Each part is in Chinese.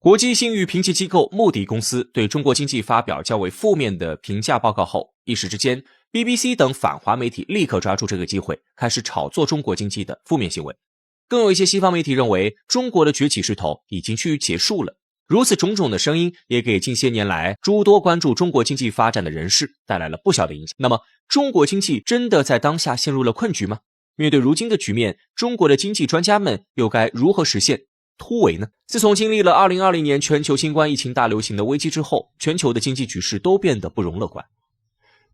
国际信誉评级机构穆迪公司对中国经济发表较为负面的评价报告后，一时之间 BBC 等反华媒体立刻抓住这个机会，开始炒作中国经济的负面新闻。更有一些西方媒体认为，中国的崛起势头已经趋于结束了。如此种种的声音也给近些年来诸多关注中国经济发展的人士带来了不小的影响。那么，中国经济真的在当下陷入了困局吗？面对如今的局面，中国的经济专家们又该如何实现突围呢？自从经历了2020年全球新冠疫情大流行的危机之后，全球的经济局势都变得不容乐观。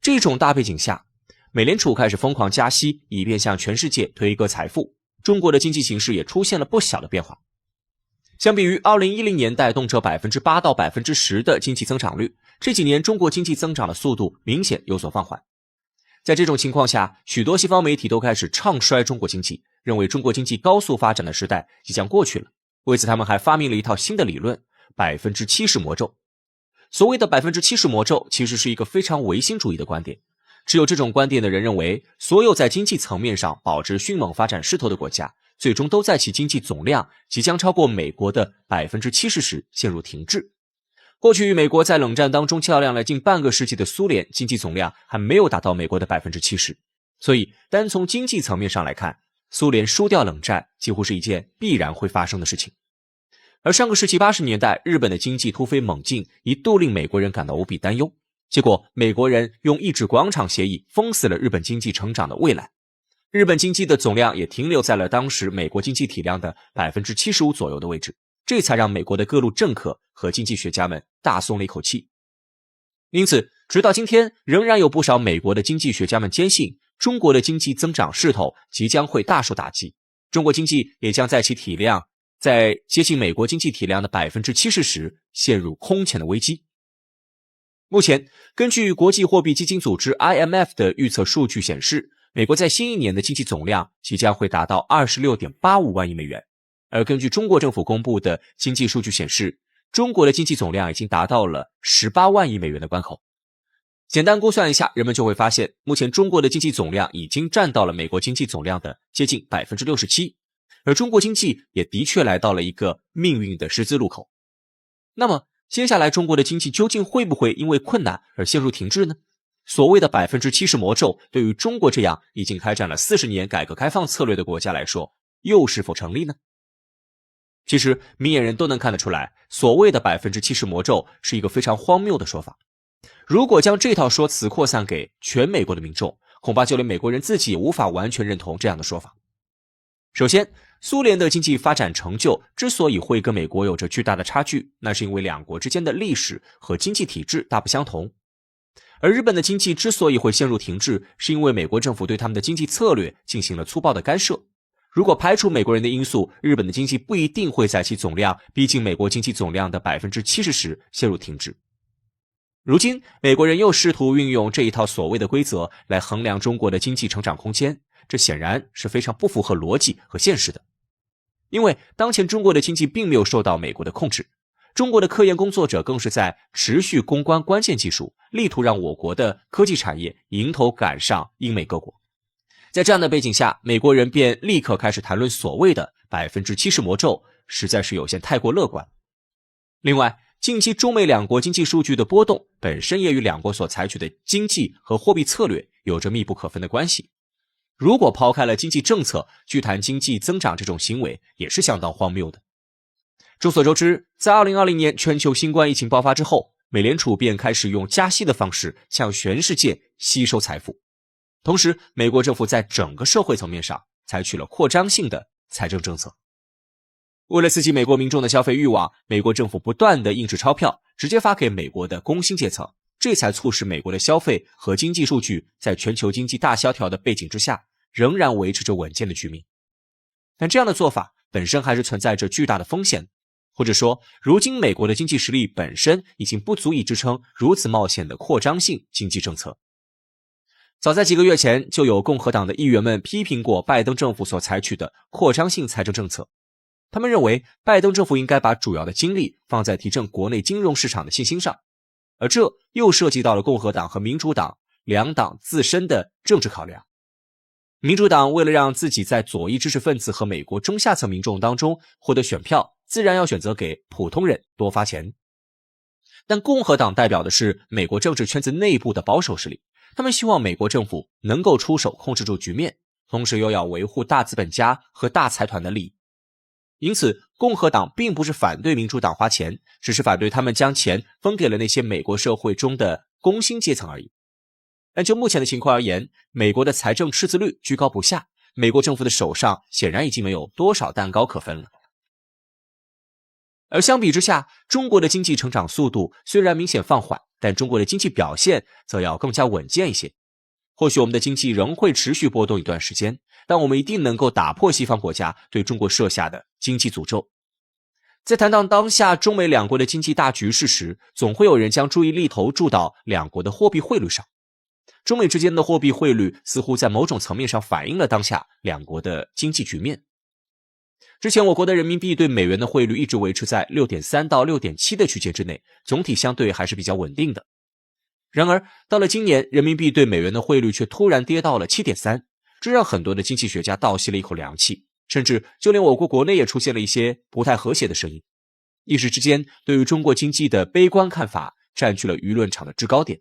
这种大背景下，美联储开始疯狂加息，以便向全世界推割财富。中国的经济形势也出现了不小的变化。相比于2010年代动辄 8% 到 10% 的经济增长率，这几年中国经济增长的速度明显有所放缓。在这种情况下，许多西方媒体都开始唱衰中国经济，认为中国经济高速发展的时代即将过去了。为此，他们还发明了一套新的理论 70% 魔咒。所谓的 70% 魔咒其实是一个非常唯心主义的观点。持有这种观点的人认为，所有在经济层面上保持迅猛发展势头的国家，最终都在其经济总量即将超过美国的 70% 时陷入停滞。过去美国在冷战当中较量了近半个世纪的苏联，经济总量还没有达到美国的 70%。所以单从经济层面上来看，苏联输掉冷战几乎是一件必然会发生的事情。而上个世纪80年代，日本的经济突飞猛进，一度令美国人感到无比担忧。结果美国人用一纸广场协议封死了日本经济成长的未来。日本经济的总量也停留在了当时美国经济体量的 75% 左右的位置，这才让美国的各路政客和经济学家们大松了一口气。因此，直到今天，仍然有不少美国的经济学家们坚信，中国的经济增长势头即将会大受打击，中国经济也将在其体量在接近美国经济体量的 70% 时陷入空前的危机。目前，根据国际货币基金组织 IMF 的预测数据显示，美国在新一年的经济总量即将会达到 26.85 万亿美元。而根据中国政府公布的经济数据显示，中国的经济总量已经达到了18万亿美元的关口。简单估算一下，人们就会发现，目前中国的经济总量已经占到了美国经济总量的接近 67%， 而中国经济也的确来到了一个命运的十字路口。那么接下来中国的经济究竟会不会因为困难而陷入停滞呢？所谓的 70% 魔咒对于中国这样已经开展了40年改革开放策略的国家来说，又是否成立呢？其实明眼人都能看得出来，所谓的 70% 魔咒是一个非常荒谬的说法。如果将这套说辞扩散给全美国的民众，恐怕就连美国人自己也无法完全认同这样的说法。首先，苏联的经济发展成就之所以会跟美国有着巨大的差距，那是因为两国之间的历史和经济体制大不相同。而日本的经济之所以会陷入停滞，是因为美国政府对他们的经济策略进行了粗暴的干涉。如果排除美国人的因素，日本的经济不一定会在其总量逼近美国经济总量的 70% 时陷入停滞。如今，美国人又试图运用这一套所谓的规则来衡量中国的经济成长空间，这显然是非常不符合逻辑和现实的。因为当前中国的经济并没有受到美国的控制，中国的科研工作者更是在持续攻关关键技术，力图让我国的科技产业迎头赶上英美各国。在这样的背景下，美国人便立刻开始谈论所谓的 70% 魔咒，实在是有些太过乐观。另外，近期中美两国经济数据的波动本身也与两国所采取的经济和货币策略有着密不可分的关系。如果抛开了经济政策去谈经济增长，这种行为也是相当荒谬的。众所周知，在2020年全球新冠疫情爆发之后，美联储便开始用加息的方式向全世界吸收财富。同时，美国政府在整个社会层面上采取了扩张性的财政政策。为了刺激美国民众的消费欲望，美国政府不断地印制钞票，直接发给美国的工薪阶层，这才促使美国的消费和经济数据在全球经济大萧条的背景之下，仍然维持着稳健的局面。但这样的做法本身还是存在着巨大的风险，或者说，如今美国的经济实力本身已经不足以支撑如此冒险的扩张性经济政策。早在几个月前，就有共和党的议员们批评过拜登政府所采取的扩张性财政政策。他们认为，拜登政府应该把主要的精力放在提振国内金融市场的信心上，而这又涉及到了共和党和民主党两党自身的政治考量。民主党为了让自己在左翼知识分子和美国中下层民众当中获得选票，自然要选择给普通人多发钱。但共和党代表的是美国政治圈子内部的保守势力，他们希望美国政府能够出手控制住局面，同时又要维护大资本家和大财团的利益。因此，共和党并不是反对民主党花钱，只是反对他们将钱分给了那些美国社会中的工薪阶层而已。但就目前的情况而言，美国的财政赤字率居高不下，美国政府的手上显然已经没有多少蛋糕可分了。而相比之下，中国的经济成长速度虽然明显放缓，但中国的经济表现则要更加稳健一些。或许我们的经济仍会持续波动一段时间，但我们一定能够打破西方国家对中国设下的经济诅咒。在谈到当下中美两国的经济大局势时，总会有人将注意力投注到两国的货币汇率上。中美之间的货币汇率似乎在某种层面上反映了当下两国的经济局面。之前我国的人民币对美元的汇率一直维持在 6.3 到 6.7 的区间之内，总体相对还是比较稳定的。然而到了今年，人民币对美元的汇率却突然跌到了 7.3， 这让很多的经济学家倒吸了一口凉气，甚至就连我国国内也出现了一些不太和谐的声音。一时之间，对于中国经济的悲观看法占据了舆论场的制高点。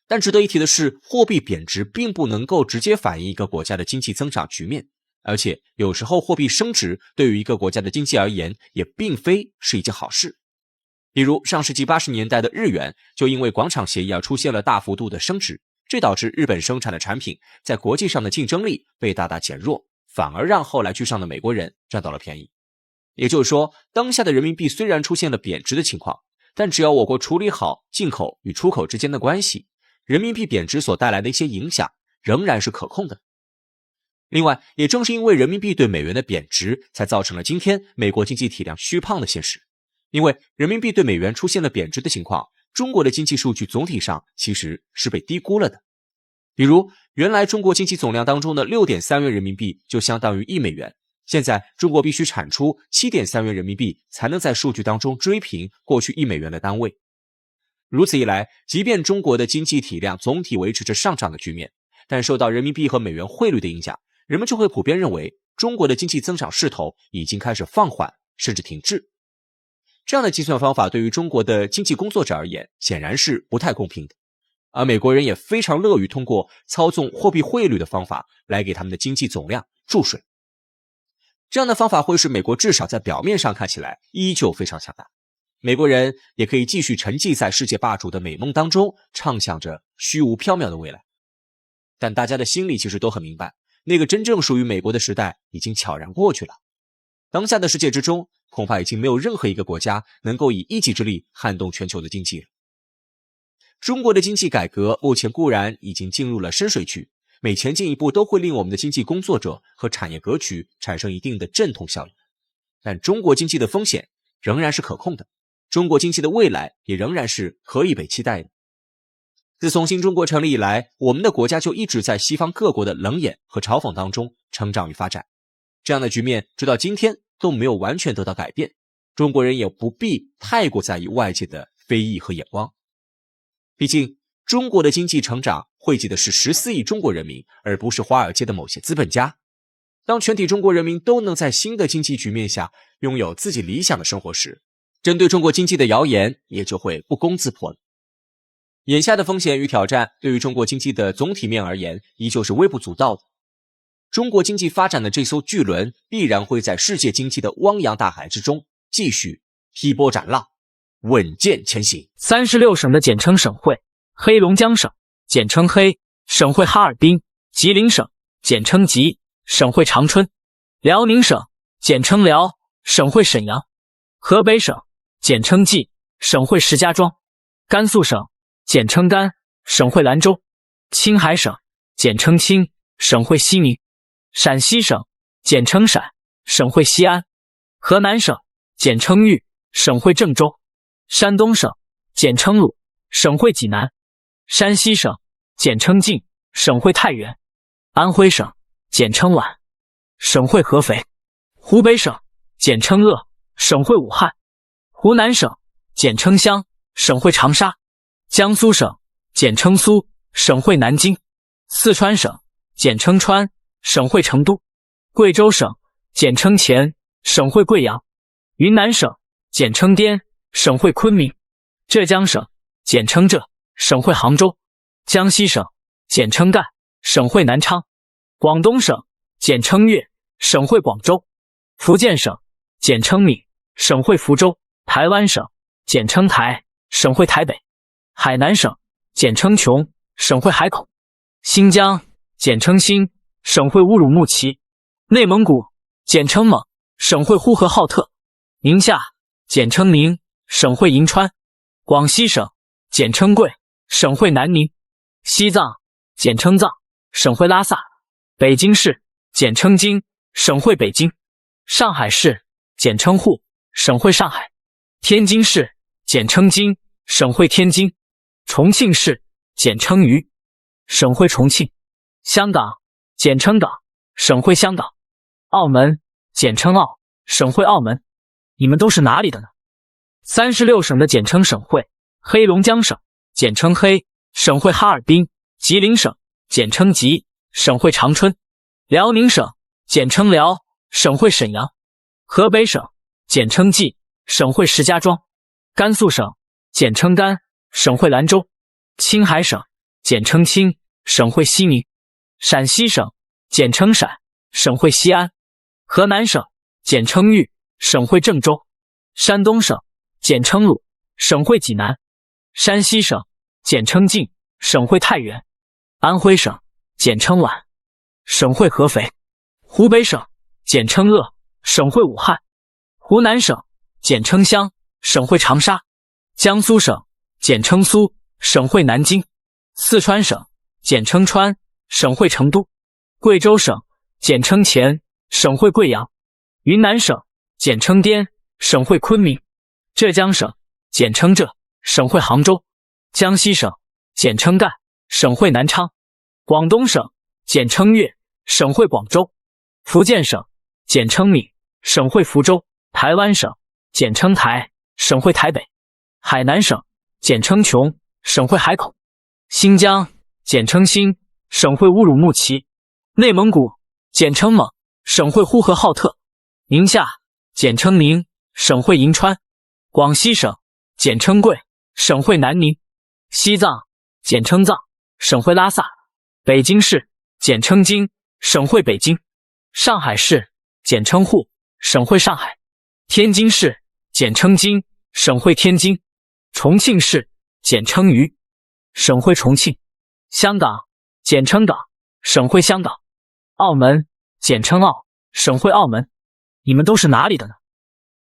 但值得一提的是，货币贬值并不能够直接反映一个国家的经济增长局面，而且有时候货币升值对于一个国家的经济而言也并非是一件好事。比如上世纪80年代的日元就因为广场协议而出现了大幅度的升值，这导致日本生产的产品在国际上的竞争力被大大减弱，反而让后来居上的美国人占到了便宜。也就是说，当下的人民币虽然出现了贬值的情况，但只要我国处理好进口与出口之间的关系，人民币贬值所带来的一些影响仍然是可控的。另外，也正是因为人民币对美元的贬值，才造成了今天美国经济体量虚胖的现实。因为人民币对美元出现了贬值的情况，中国的经济数据总体上其实是被低估了的。比如，原来中国经济总量当中的 6.3 元人民币就相当于1美元，现在中国必须产出 7.3 元人民币才能在数据当中追平过去1美元的单位。如此一来，即便中国的经济体量总体维持着上涨的局面，但受到人民币和美元汇率的影响，人们就会普遍认为中国的经济增长势头已经开始放缓甚至停滞。这样的计算方法对于中国的经济工作者而言显然是不太公平的，而美国人也非常乐于通过操纵货币汇率的方法来给他们的经济总量注水。这样的方法会使美国至少在表面上看起来依旧非常强大，美国人也可以继续沉寂在世界霸主的美梦当中，畅想着虚无缥缈的未来。但大家的心里其实都很明白，那个真正属于美国的时代已经悄然过去了。当下的世界之中，恐怕已经没有任何一个国家能够以一己之力撼动全球的经济了。中国的经济改革目前固然已经进入了深水区，每前进一步都会令我们的经济工作者和产业格局产生一定的阵痛效应。但中国经济的风险仍然是可控的，中国经济的未来也仍然是可以被期待的。自从新中国成立以来，我们的国家就一直在西方各国的冷眼和嘲讽当中成长与发展。这样的局面直到今天都没有完全得到改变，中国人也不必太过在意外界的非议和眼光。毕竟中国的经济成长惠及的是14亿中国人民，而不是华尔街的某些资本家。当全体中国人民都能在新的经济局面下拥有自己理想的生活时，针对中国经济的谣言也就会不攻自破了。眼下的风险与挑战对于中国经济的总体面而言依旧是微不足道的。中国经济发展的这艘巨轮必然会在世界经济的汪洋大海之中继续劈波斩浪，稳健前行。36省的简称省会，黑龙江省简称黑，省会哈尔滨；吉林省简称吉，省会长春；辽宁省简称辽，省会沈阳；河北省简称冀，省会石家庄；甘肃省简称甘，省会兰州；青海省简称青，省会西宁；陕西省简称陕，省会西安；河南省简称豫，省会郑州；山东省简称鲁，省会济南；山西省简称晋，省会太原；安徽省简称皖，省会合肥；湖北省简称鄂，省会武汉；湖南省简称湘，省会长沙；江苏省简称苏，省会南京；四川省简称川，省会成都；贵州省简称黔，省会贵阳；云南省简称滇，省会昆明；浙江省简称浙，省会杭州；江西省简称赣，省会南昌；广东省简称粤，省会广州；福建省简称闽，省会福州；台湾省简称台，省会台北；海南省简称琼，省会海口；新疆简称新，省会乌鲁木齐；内蒙古简称蒙，省会呼和浩特；宁夏简称宁，省会银川；广西省简称贵，省会南宁；西藏简称藏，省会拉萨；北京市简称京，省会北京；上海市简称沪，省会上海；天津市简称津，省会天津；重庆市简称渝，省会重庆；香港简称港，省会香港；澳门简称澳，省会澳门。你们都是哪里的呢？36省的简称省会：黑龙江省简称黑，省会哈尔滨；吉林省简称吉，省会长春；辽宁省简称辽，省会沈阳；河北省简称冀，省会石家庄；甘肃省简称甘，省会兰州；青海省简称青，省会西宁；陕西省简称陕，省会西安；河南省简称豫，省会郑州；山东省简称鲁，省会济南；山西省简称晋，省会太原；安徽省简称皖，省会合肥；湖北省简称鄂，省会武汉；湖南省简称湘，省会长沙；江苏省简称苏，省会南京；四川省简称川，省会成都；贵州省简称黔，省会贵阳；云南省简称滇，省会昆明；浙江省简称浙，省会杭州；江西省简称赣，省会南昌；广东省简称粤，省会广州；福建省简称闽，省会福州；台湾省简称台，省会台北；海南省简称琼，省会海口；新疆简称新，省会乌鲁木齐；内蒙古简称蒙，省会呼和浩特；宁夏简称宁，省会银川；广西省简称贵，省会南宁；西藏简称藏，省会拉萨；北京市简称京，省会北京；上海市简称沪，省会上海；天津市简称津，省会天津；重庆市简称渝，省会重庆；香港简称港，省会香港；澳门简称澳，省会澳门。你们都是哪里的呢？